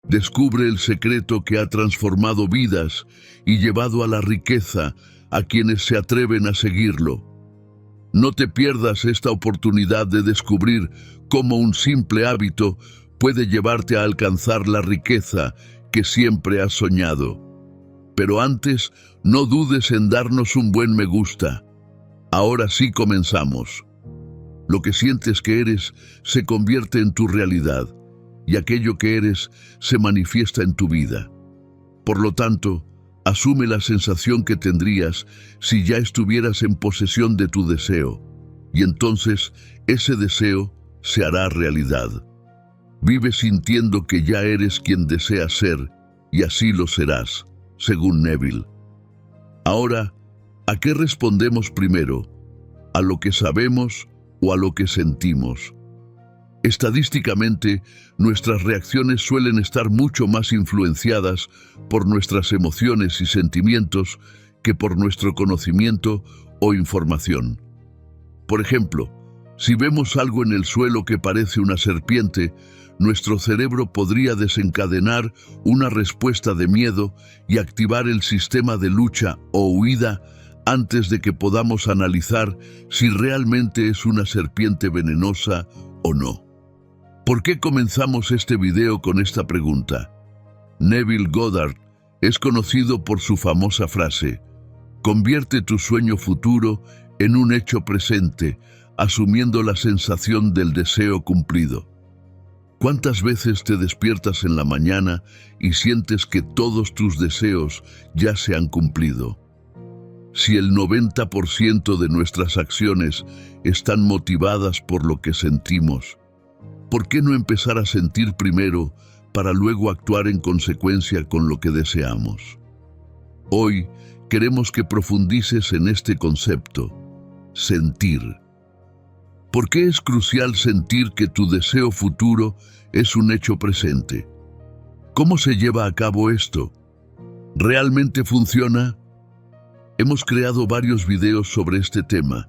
Descubre el secreto que ha transformado vidas y llevado a la riqueza a quienes se atreven a seguirlo. No te pierdas esta oportunidad de descubrir cómo un simple hábito puede llevarte a alcanzar la riqueza que siempre has soñado. Pero antes, no dudes en darnos un buen me gusta. Ahora sí comenzamos. Lo que sientes que eres se convierte en tu realidad, y aquello que eres se manifiesta en tu vida. Por lo tanto, asume la sensación que tendrías si ya estuvieras en posesión de tu deseo, y entonces ese deseo se hará realidad. Vive sintiendo que ya eres quien deseas ser, y así lo serás, según Neville. Ahora, ¿a qué respondemos primero? ¿A lo que sabemos o a lo que sentimos? Estadísticamente, nuestras reacciones suelen estar mucho más influenciadas por nuestras emociones y sentimientos que por nuestro conocimiento o información. Por ejemplo, si vemos algo en el suelo que parece una serpiente, nuestro cerebro podría desencadenar una respuesta de miedo y activar el sistema de lucha o huida antes de que podamos analizar si realmente es una serpiente venenosa o no. ¿Por qué comenzamos este video con esta pregunta? Neville Goddard es conocido por su famosa frase: convierte tu sueño futuro en un hecho presente, asumiendo la sensación del deseo cumplido. ¿Cuántas veces te despiertas en la mañana y sientes que todos tus deseos ya se han cumplido? Si el 90% de nuestras acciones están motivadas por lo que sentimos, ¿por qué no empezar a sentir primero para luego actuar en consecuencia con lo que deseamos? Hoy queremos que profundices en este concepto: sentir. ¿Por qué es crucial sentir que tu deseo futuro es un hecho presente? ¿Cómo se lleva a cabo esto? ¿Realmente funciona? Hemos creado varios videos sobre este tema,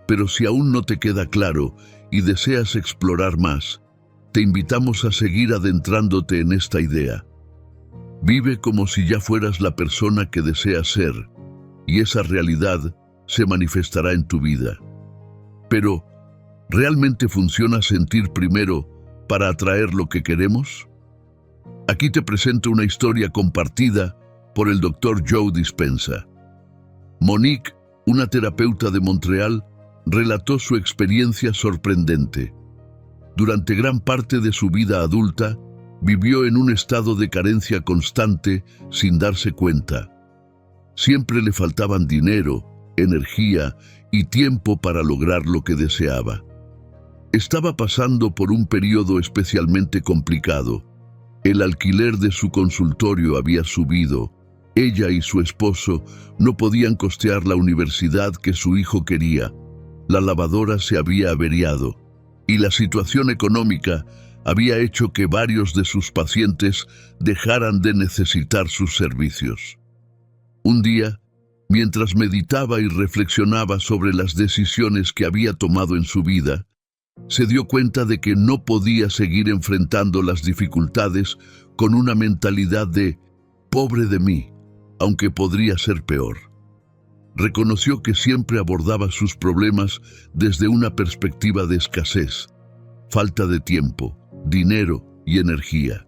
pero si aún no te queda claro y deseas explorar más, te invitamos a seguir adentrándote en esta idea. Vive como si ya fueras la persona que deseas ser, y esa realidad se manifestará en tu vida. Pero, ¿realmente funciona sentir primero para atraer lo que queremos? Aquí te presento una historia compartida por el Dr. Joe Dispenza. Monique, una terapeuta de Montreal, relató su experiencia sorprendente. Durante gran parte de su vida adulta, vivió en un estado de carencia constante sin darse cuenta. Siempre le faltaban dinero, energía y tiempo para lograr lo que deseaba. Estaba pasando por un periodo especialmente complicado. El alquiler de su consultorio había subido. Ella y su esposo no podían costear la universidad que su hijo quería. La lavadora se había averiado y la situación económica había hecho que varios de sus pacientes dejaran de necesitar sus servicios. Un día, mientras meditaba y reflexionaba sobre las decisiones que había tomado en su vida, se dio cuenta de que no podía seguir enfrentando las dificultades con una mentalidad de «pobre de mí», aunque podría ser peor. Reconoció que siempre abordaba sus problemas desde una perspectiva de escasez, falta de tiempo, dinero y energía.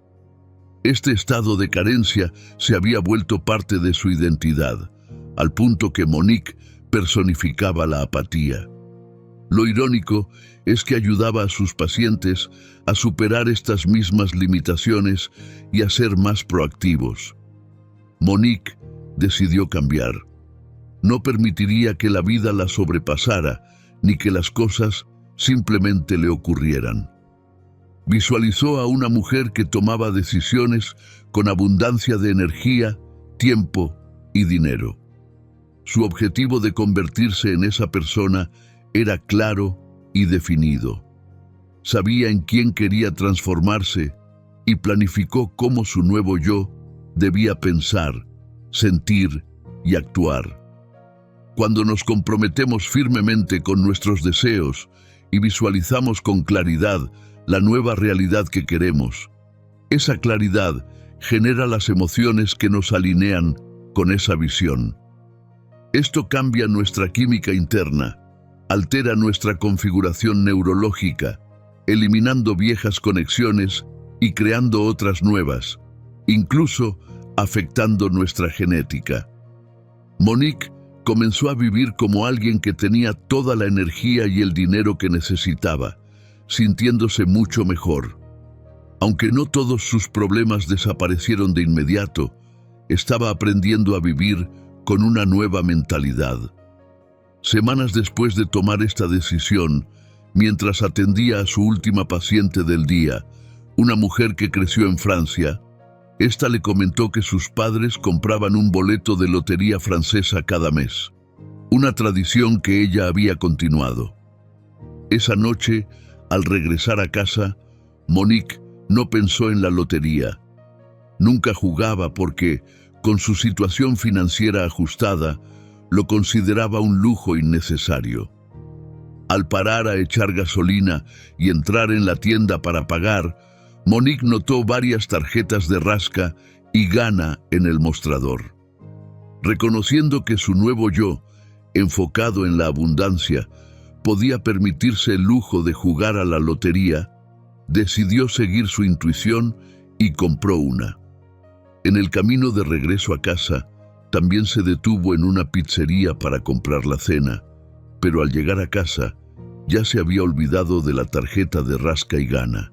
Este estado de carencia se había vuelto parte de su identidad, al punto que Monique personificaba la apatía. Lo irónico es que ayudaba a sus pacientes a superar estas mismas limitaciones y a ser más proactivos. Monique decidió cambiar. No permitiría que la vida la sobrepasara, ni que las cosas simplemente le ocurrieran. Visualizó a una mujer que tomaba decisiones con abundancia de energía, tiempo y dinero. Su objetivo de convertirse en esa persona era claro y definido. Sabía en quién quería transformarse y planificó cómo su nuevo yo debía pensar, sentir y actuar. Cuando nos comprometemos firmemente con nuestros deseos y visualizamos con claridad la nueva realidad que queremos, esa claridad genera las emociones que nos alinean con esa visión. Esto cambia nuestra química interna, altera nuestra configuración neurológica, eliminando viejas conexiones y creando otras nuevas, incluso afectando nuestra genética. Monique comenzó a vivir como alguien que tenía toda la energía y el dinero que necesitaba, sintiéndose mucho mejor. Aunque no todos sus problemas desaparecieron de inmediato, estaba aprendiendo a vivir con una nueva mentalidad. Semanas después de tomar esta decisión, mientras atendía a su última paciente del día, una mujer que creció en Francia, esta le comentó que sus padres compraban un boleto de lotería francesa cada mes, una tradición que ella había continuado. Esa noche, al regresar a casa, Monique no pensó en la lotería. Nunca jugaba porque, con su situación financiera ajustada, lo consideraba un lujo innecesario. Al parar a echar gasolina y entrar en la tienda para pagar, Monique notó varias tarjetas de rasca y gana en el mostrador. Reconociendo que su nuevo yo, enfocado en la abundancia, podía permitirse el lujo de jugar a la lotería, decidió seguir su intuición y compró una. En el camino de regreso a casa, también se detuvo en una pizzería para comprar la cena, pero al llegar a casa, ya se había olvidado de la tarjeta de rasca y gana.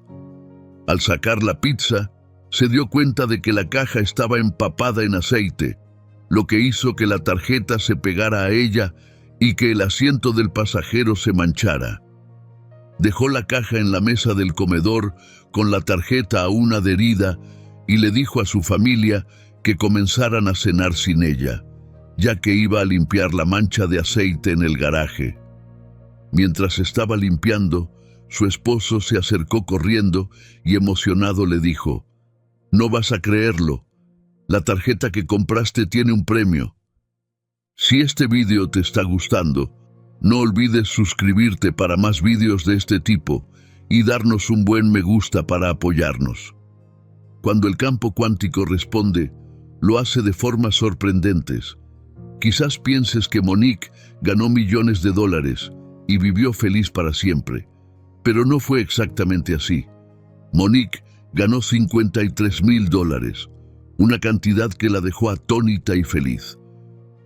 Al sacar la pizza, se dio cuenta de que la caja estaba empapada en aceite, lo que hizo que la tarjeta se pegara a ella y que el asiento del pasajero se manchara. Dejó la caja en la mesa del comedor con la tarjeta aún adherida y le dijo a su familia que comenzaran a cenar sin ella, ya que iba a limpiar la mancha de aceite en el garaje. Mientras estaba limpiando, su esposo se acercó corriendo y emocionado le dijo: «No vas a creerlo, la tarjeta que compraste tiene un premio». Si este vídeo te está gustando, no olvides suscribirte para más vídeos de este tipo y darnos un buen me gusta para apoyarnos. Cuando el campo cuántico responde, lo hace de formas sorprendentes. Quizás pienses que Monique ganó millones de dólares y vivió feliz para siempre, pero no fue exactamente así. Monique ganó $53,000, una cantidad que la dejó atónita y feliz.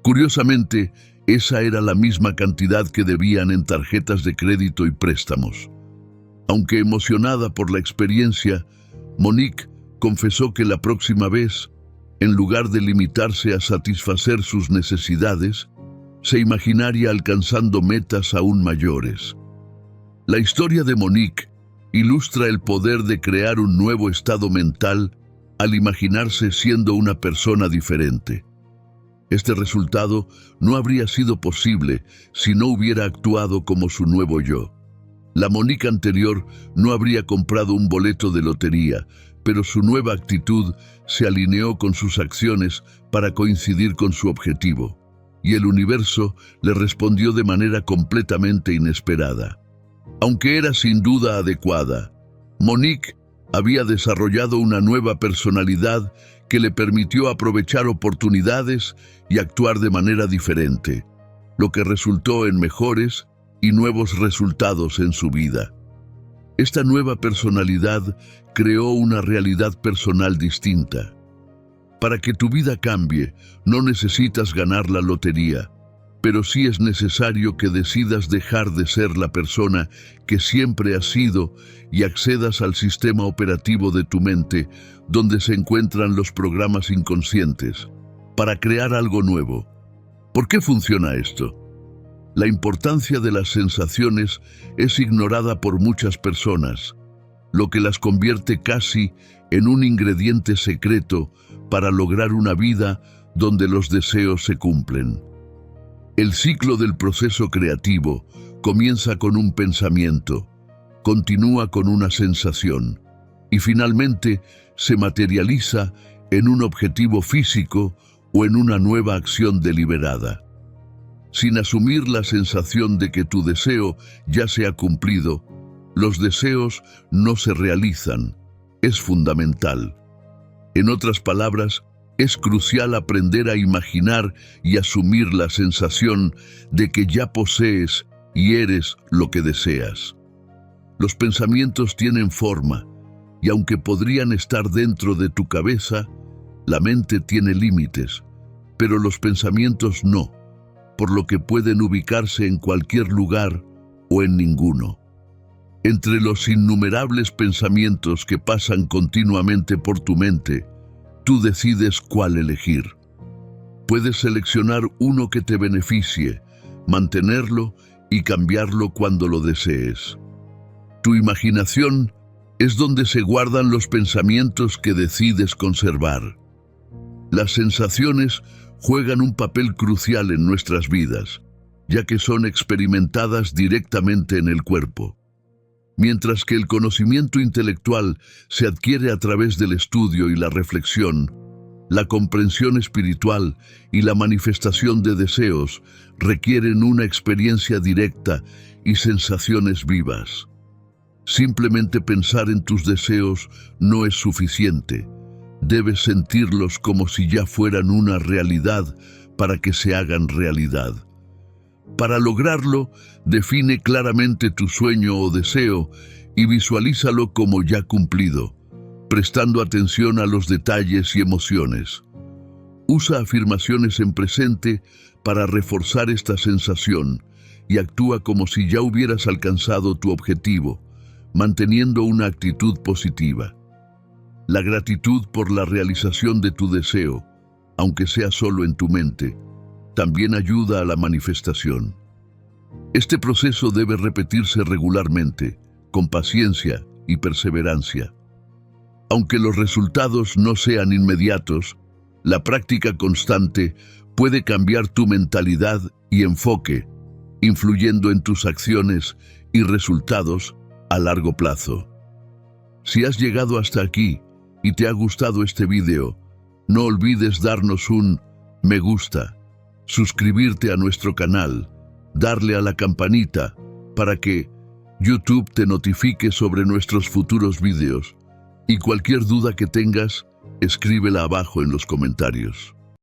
Curiosamente, esa era la misma cantidad que debían en tarjetas de crédito y préstamos. Aunque emocionada por la experiencia, Monique confesó que la próxima vez, en lugar de limitarse a satisfacer sus necesidades, se imaginaría alcanzando metas aún mayores. La historia de Monique ilustra el poder de crear un nuevo estado mental al imaginarse siendo una persona diferente. Este resultado no habría sido posible si no hubiera actuado como su nuevo yo. La Monique anterior no habría comprado un boleto de lotería, pero su nueva actitud se alineó con sus acciones para coincidir con su objetivo, y el universo le respondió de manera completamente inesperada. Aunque era sin duda adecuada, Monique había desarrollado una nueva personalidad que le permitió aprovechar oportunidades y actuar de manera diferente, lo que resultó en mejores y nuevos resultados en su vida. Esta nueva personalidad creó una realidad personal distinta. Para que tu vida cambie, no necesitas ganar la lotería, pero sí es necesario que decidas dejar de ser la persona que siempre has sido y accedas al sistema operativo de tu mente, donde se encuentran los programas inconscientes, para crear algo nuevo. ¿Por qué funciona esto? La importancia de las sensaciones es ignorada por muchas personas, lo que las convierte casi en un ingrediente secreto para lograr una vida donde los deseos se cumplen. El ciclo del proceso creativo comienza con un pensamiento, continúa con una sensación y finalmente se materializa en un objetivo físico o en una nueva acción deliberada. Sin asumir la sensación de que tu deseo ya se ha cumplido, los deseos no se realizan. Es fundamental. En otras palabras, es crucial aprender a imaginar y asumir la sensación de que ya posees y eres lo que deseas. Los pensamientos tienen forma, y aunque podrían estar dentro de tu cabeza, la mente tiene límites, pero los pensamientos no, por lo que pueden ubicarse en cualquier lugar o en ninguno. Entre los innumerables pensamientos que pasan continuamente por tu mente, tú decides cuál elegir. Puedes seleccionar uno que te beneficie, mantenerlo y cambiarlo cuando lo desees. Tu imaginación es donde se guardan los pensamientos que decides conservar. Las sensaciones juegan un papel crucial en nuestras vidas, ya que son experimentadas directamente en el cuerpo. Mientras que el conocimiento intelectual se adquiere a través del estudio y la reflexión, la comprensión espiritual y la manifestación de deseos requieren una experiencia directa y sensaciones vivas. Simplemente pensar en tus deseos no es suficiente. Debes sentirlos como si ya fueran una realidad para que se hagan realidad. Para lograrlo, define claramente tu sueño o deseo y visualízalo como ya cumplido, prestando atención a los detalles y emociones. Usa afirmaciones en presente para reforzar esta sensación y actúa como si ya hubieras alcanzado tu objetivo, manteniendo una actitud positiva. La gratitud por la realización de tu deseo, aunque sea solo en tu mente, también ayuda a la manifestación. Este proceso debe repetirse regularmente, con paciencia y perseverancia. Aunque los resultados no sean inmediatos, la práctica constante puede cambiar tu mentalidad y enfoque, influyendo en tus acciones y resultados a largo plazo. Si has llegado hasta aquí y te ha gustado este video, no olvides darnos un me gusta, suscribirte a nuestro canal, darle a la campanita para que YouTube te notifique sobre nuestros futuros videos, y cualquier duda que tengas, escríbela abajo en los comentarios.